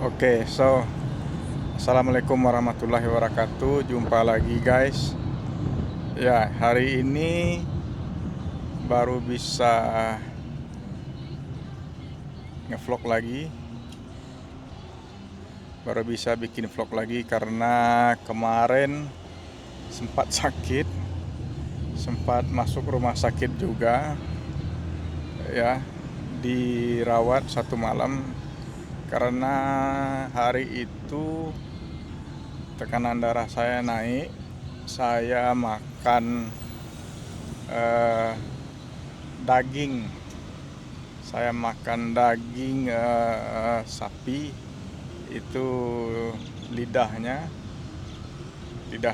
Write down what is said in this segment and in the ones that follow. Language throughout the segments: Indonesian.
Assalamualaikum warahmatullahi wabarakatuh. Jumpa lagi guys. Ya, hari ini baru bisa ngevlog lagi. Baru bisa bikin vlog lagi karena kemarin sempat sakit. Sempat masuk rumah sakit juga. Ya, dirawat 1 malam karena hari itu tekanan darah saya naik. Saya makan daging. Saya makan daging sapi. Itu lidah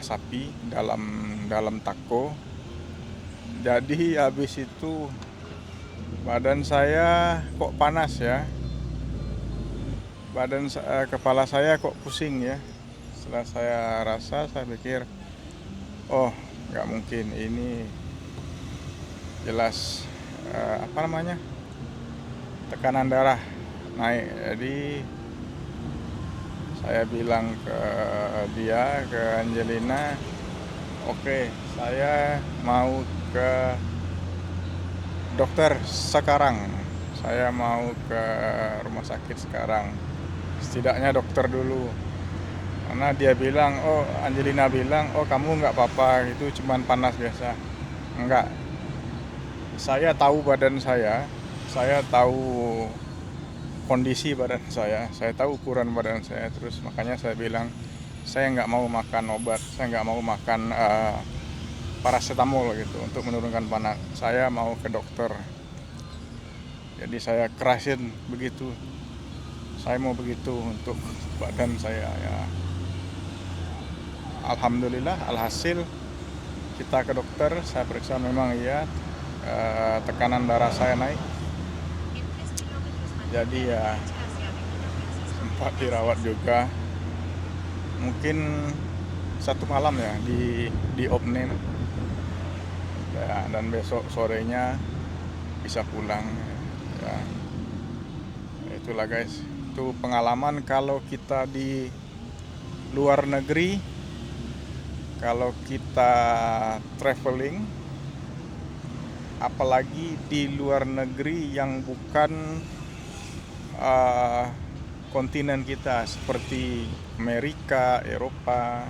sapi dalam tako. Jadi habis itu badan saya kok panas ya. Kepala saya kok pusing ya. Setelah saya rasa, saya pikir, oh nggak mungkin, ini jelas tekanan darah naik. Jadi saya bilang ke Angelina, oke, saya mau ke dokter sekarang. Saya mau ke rumah sakit sekarang. Setidaknya dokter dulu. Karena Angelina bilang, kamu nggak apa-apa, itu cuman panas biasa. Enggak. Saya tahu badan saya tahu kondisi badan saya tahu ukuran badan saya. Terus makanya saya bilang, saya nggak mau makan obat, saya nggak mau makan paracetamol gitu untuk menurunkan panas. Saya mau ke dokter. Jadi saya kerasin begitu. Saya mau begitu untuk badan saya ya. Alhamdulillah, alhasil kita ke dokter, saya periksa, memang iya, tekanan darah saya naik. Jadi ya sempat dirawat juga, mungkin 1 malam ya di Opnem ya, dan besok sorenya bisa pulang ya. Itulah guys, itu pengalaman kalau kita di luar negeri, kalau kita traveling, apalagi di luar negeri yang bukan kontinen kita seperti Amerika, Eropa,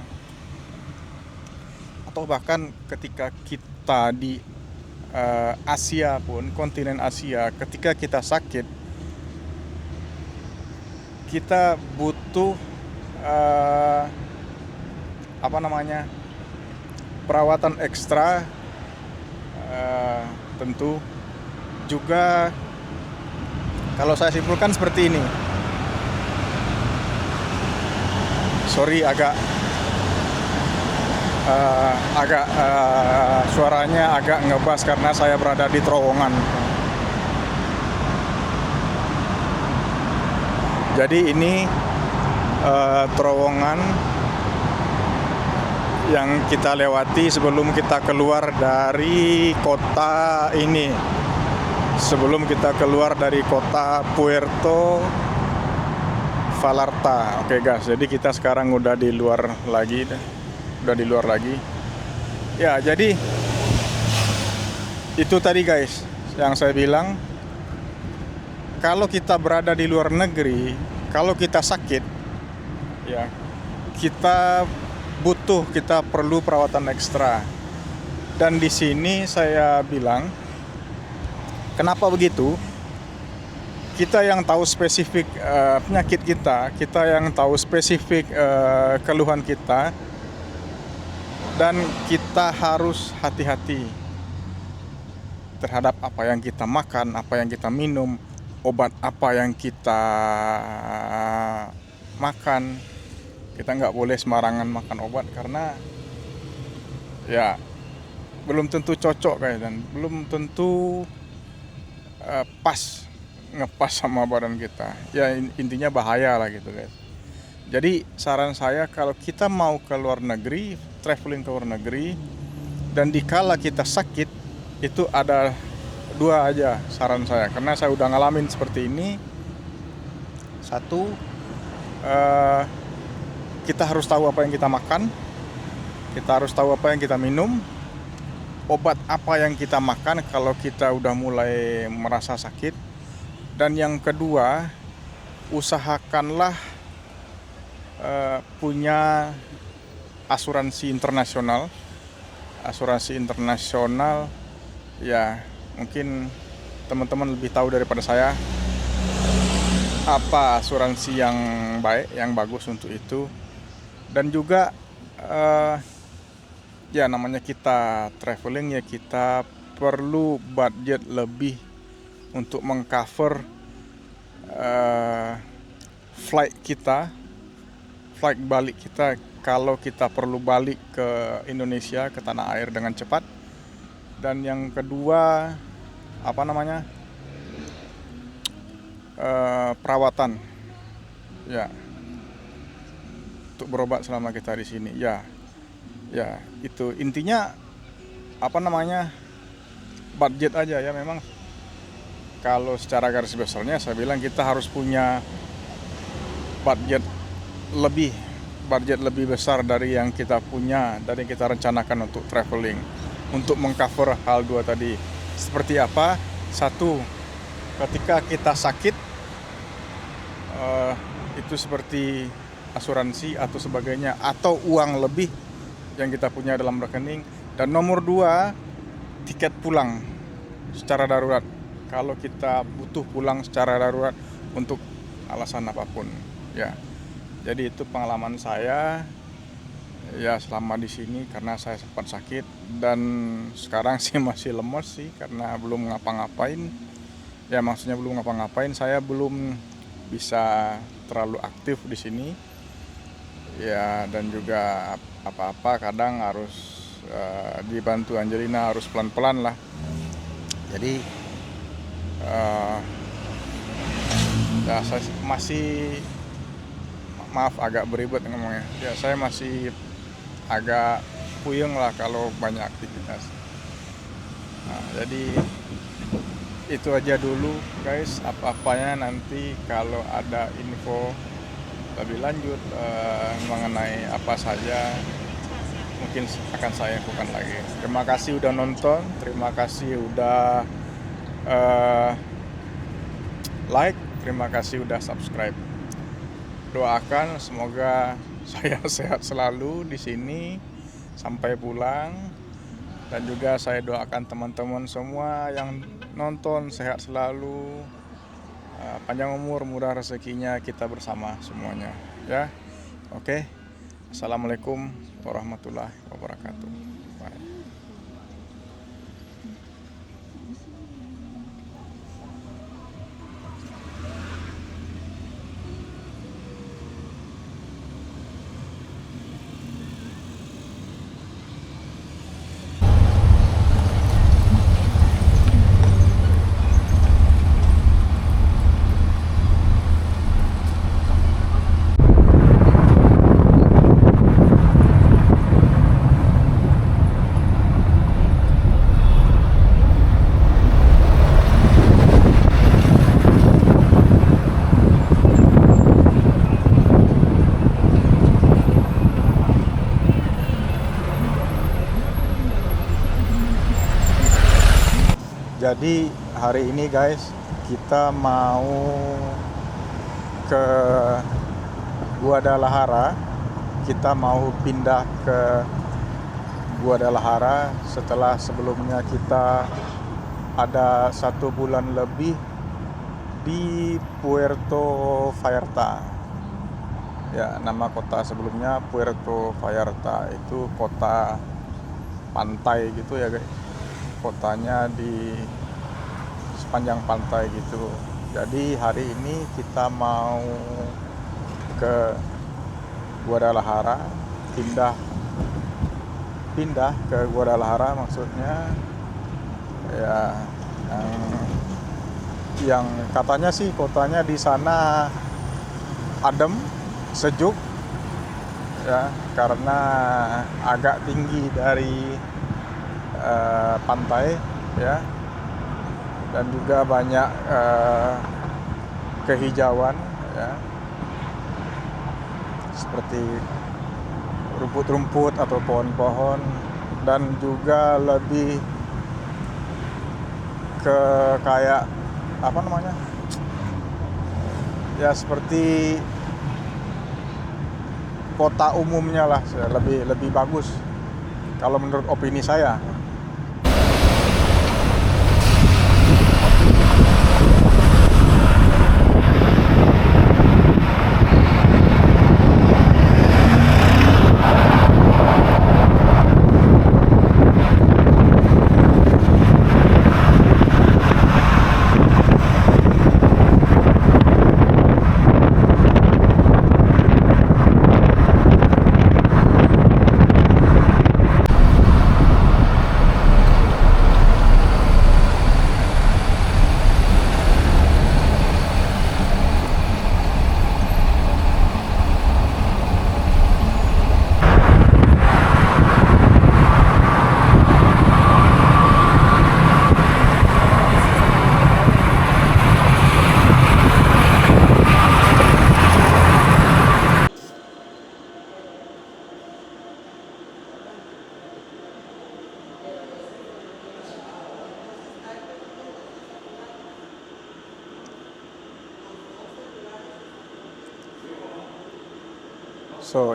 atau bahkan ketika kita di Asia pun, kontinen Asia, ketika kita sakit, kita butuh perawatan ekstra. Tentu juga kalau saya simpulkan seperti ini. Sorry, agak suaranya agak ngebas karena saya berada di terowongan. Jadi ini terowongan yang kita lewati sebelum kita keluar dari kota ini, sebelum kita keluar dari kota Puerto Vallarta. Oke guys, jadi kita sekarang udah di luar lagi. Ya, jadi itu tadi guys yang saya bilang, kalau kita berada di luar negeri, kalau kita sakit ya, kita perlu perawatan ekstra. Dan di sini saya bilang, kenapa begitu? Kita yang tahu spesifik penyakit kita yang tahu spesifik keluhan kita, dan kita harus hati-hati terhadap apa yang kita makan, apa yang kita minum, obat apa yang kita makan. Kita nggak boleh sembarangan makan obat karena ya belum tentu cocok guys, dan belum tentu ngepas sama badan kita. Ya intinya bahaya lah gitu guys. Jadi saran saya, kalau kita mau ke luar negeri, traveling ke luar negeri, dan dikala kita sakit, itu ada 2 aja saran saya, karena saya udah ngalamin seperti ini. 1, eh, kita harus tahu apa yang kita makan, kita harus tahu apa yang kita minum, obat apa yang kita makan kalau kita udah mulai merasa sakit. Dan yang kedua, usahakanlah punya asuransi internasional. Asuransi internasional, ya mungkin teman-teman lebih tahu daripada saya apa asuransi yang baik, yang bagus untuk itu. Dan juga ya namanya kita traveling, ya kita perlu budget lebih untuk mengcover flight balik kita kalau kita perlu balik ke Indonesia, ke tanah air dengan cepat. Dan yang kedua, perawatan, ya, untuk berobat selama kita di sini, ya itu intinya budget aja ya. Memang kalau secara garis besarnya saya bilang kita harus punya budget lebih besar dari yang kita punya, dari yang kita rencanakan untuk traveling, untuk mengcover hal dua tadi. Seperti apa? Satu, ketika kita sakit, itu seperti asuransi atau sebagainya, atau uang lebih yang kita punya dalam rekening. Dan nomor dua, tiket pulang secara darurat, kalau kita butuh pulang secara darurat untuk alasan apapun, ya. Jadi itu pengalaman saya ya selama di sini, karena saya sempat sakit dan sekarang sih masih lemes sih karena belum ngapa-ngapain. Ya maksudnya belum ngapa-ngapain, saya belum bisa terlalu aktif di sini. Ya, dan juga apa-apa kadang harus dibantu Angelina, harus pelan-pelan lah. Jadi ya saya masih, maaf agak beribet ngomongnya. Ya saya masih agak puyeng lah kalau banyak aktivitas. Nah, jadi itu aja dulu guys. Apa-apanya nanti kalau ada info lebih lanjut mengenai apa saja, mungkin akan saya infokan lagi. Terima kasih udah nonton, terima kasih udah like, terima kasih udah subscribe. Doakan semoga saya sehat selalu di sini sampai pulang, dan juga saya doakan teman-teman semua yang nonton sehat selalu, panjang umur, murah rezekinya kita bersama semuanya ya. Oke. Assalamualaikum warahmatullahi wabarakatuh. Bye. Jadi hari ini guys, kita mau ke Guadalajara. Kita mau pindah ke Guadalajara setelah sebelumnya kita ada 1 bulan lebih di Puerto Vallarta. Ya, nama kota sebelumnya Puerto Vallarta, itu kota pantai gitu ya guys. Kotanya di sepanjang pantai gitu. Jadi hari ini kita mau ke Guadalajara, pindah ke Guadalajara maksudnya ya, yang katanya sih kotanya di sana adem, sejuk ya, karena agak tinggi dari pantai ya, dan juga banyak kehijauan ya. seperti rumput-rumput atau pohon-pohon, dan juga lebih ke kayak apa namanya, ya seperti kota umumnya lah, lebih bagus kalau menurut opini saya.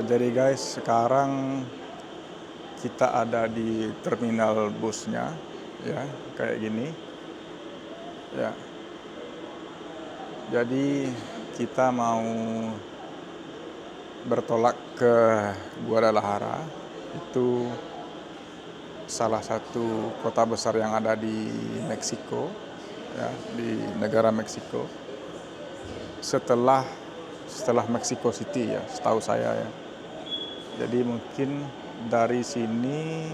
Jadi guys, sekarang kita ada di terminal busnya, ya, kayak gini. Ya. Jadi kita mau bertolak ke Guadalajara. Itu salah satu kota besar yang ada di Meksiko, ya, di negara Meksiko. Setelah Mexico City, ya, setahu saya, ya. Jadi mungkin dari sini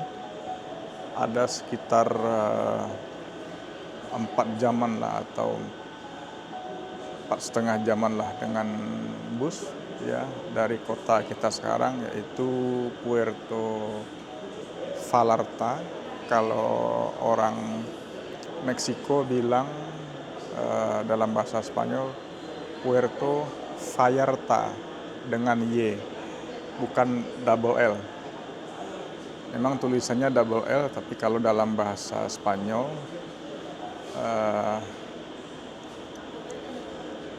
ada sekitar 4 jaman lah, atau 4,5 jaman lah dengan bus, ya, dari kota kita sekarang, yaitu Puerto Vallarta. Kalau orang Meksiko bilang dalam bahasa Spanyol Puerto Vallarta dengan Y, bukan double L. Memang tulisannya double L, tapi kalau dalam bahasa Spanyol,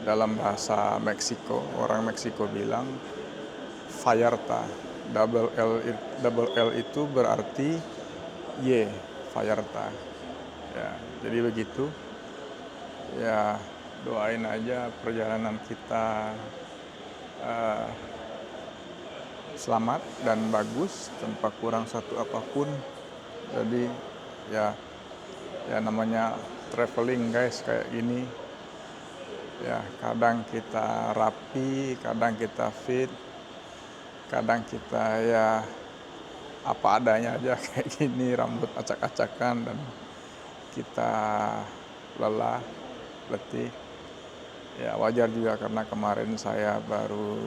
dalam bahasa Meksiko, orang Meksiko bilang Vallarta. Double L itu berarti Y, Vallarta. Ya, jadi begitu. Ya, doain aja perjalanan kita selamat dan bagus tanpa kurang satu apapun. Jadi ya namanya traveling guys, kayak gini. Ya, kadang kita rapi, kadang kita fit, kadang kita ya apa adanya aja kayak gini, rambut acak-acakan, dan kita lelah, letih. Ya wajar juga karena kemarin saya baru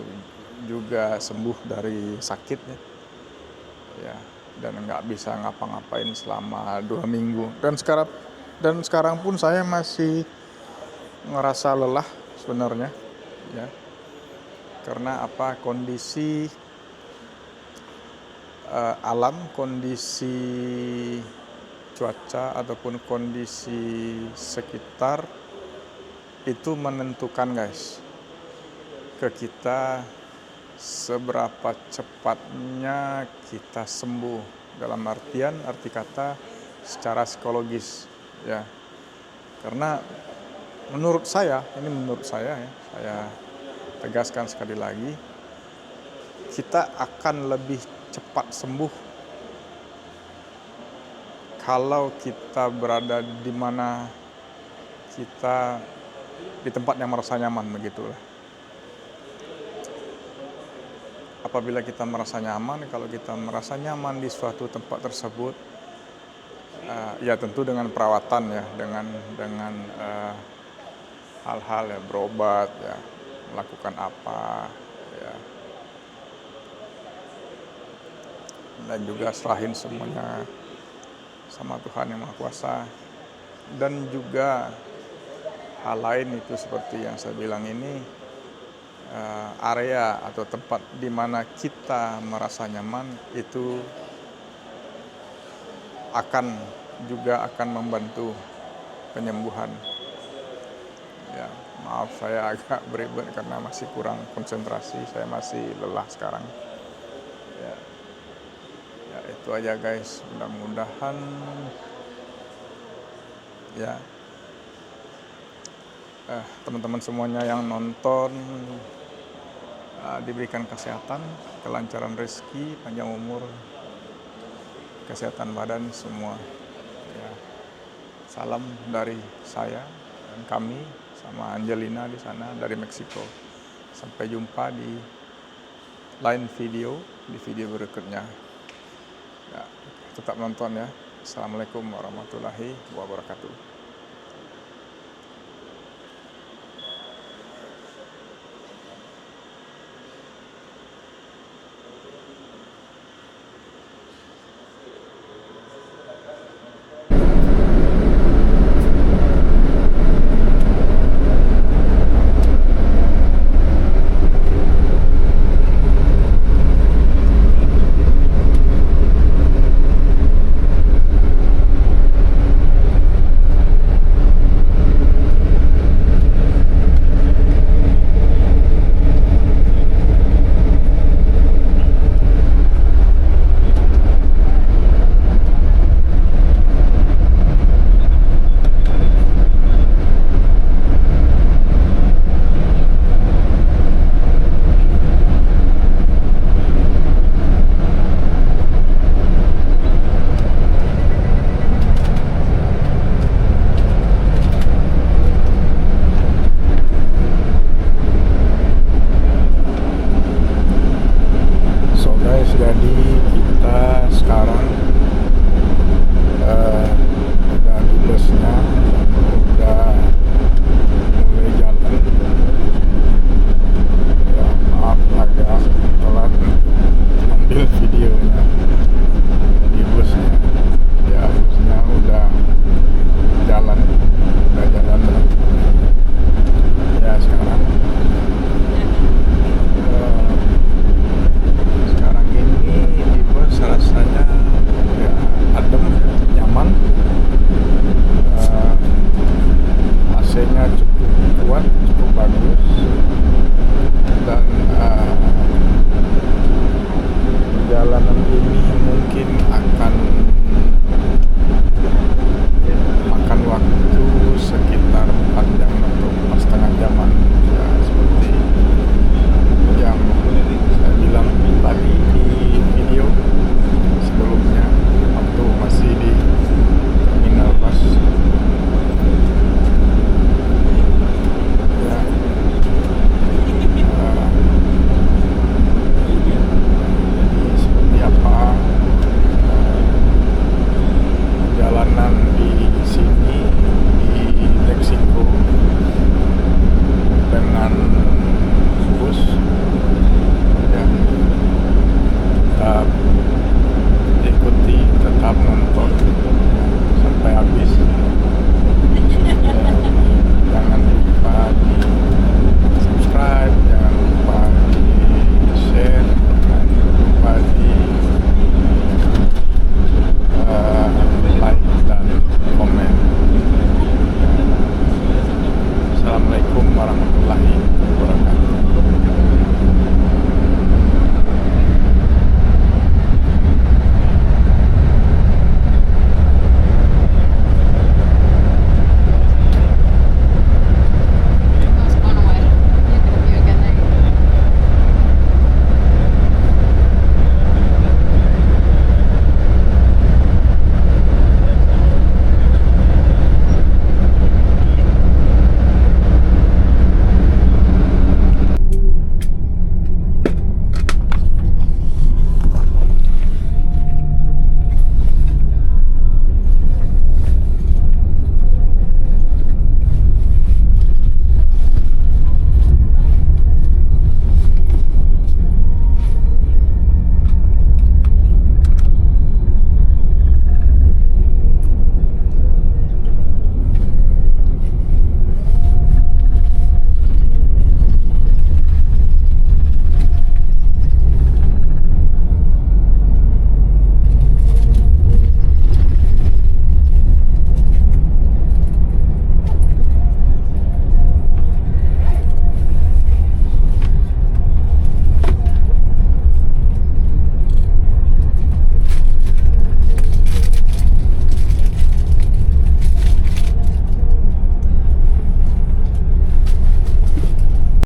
juga sembuh dari sakit, ya, dan nggak bisa ngapa-ngapain selama 2 minggu. Dan sekarang pun saya masih ngerasa lelah sebenarnya, ya. Karena apa, kondisi alam, kondisi cuaca ataupun kondisi sekitar itu menentukan guys ke kita seberapa cepatnya kita sembuh, dalam arti kata secara psikologis, ya. Karena menurut saya ya, saya tegaskan sekali lagi, kita akan lebih cepat sembuh kalau kita berada di mana kita di tempat yang merasa nyaman, begitulah. Apabila kita merasa nyaman, kalau kita merasa nyaman di suatu tempat tersebut, ya tentu dengan perawatan, ya, dengan hal-hal, ya, berobat, ya, melakukan apa, ya, dan juga serahin semuanya sama Tuhan Yang Maha Kuasa. Dan juga hal lain itu seperti yang saya bilang ini, area atau tempat di mana kita merasa nyaman itu akan membantu penyembuhan. Ya, maaf saya agak beribet karena masih kurang konsentrasi, saya masih lelah sekarang. Ya, ya itu aja guys. Mudah-mudahan ya teman-teman semuanya yang nonton diberikan kesehatan, kelancaran rezeki, panjang umur, kesehatan badan semua. Ya, salam dari saya dan kami sama Angelina di sana dari Meksiko. Sampai jumpa di lain video, di video berikutnya. Ya, tetap nonton ya. Assalamualaikum warahmatullahi wabarakatuh.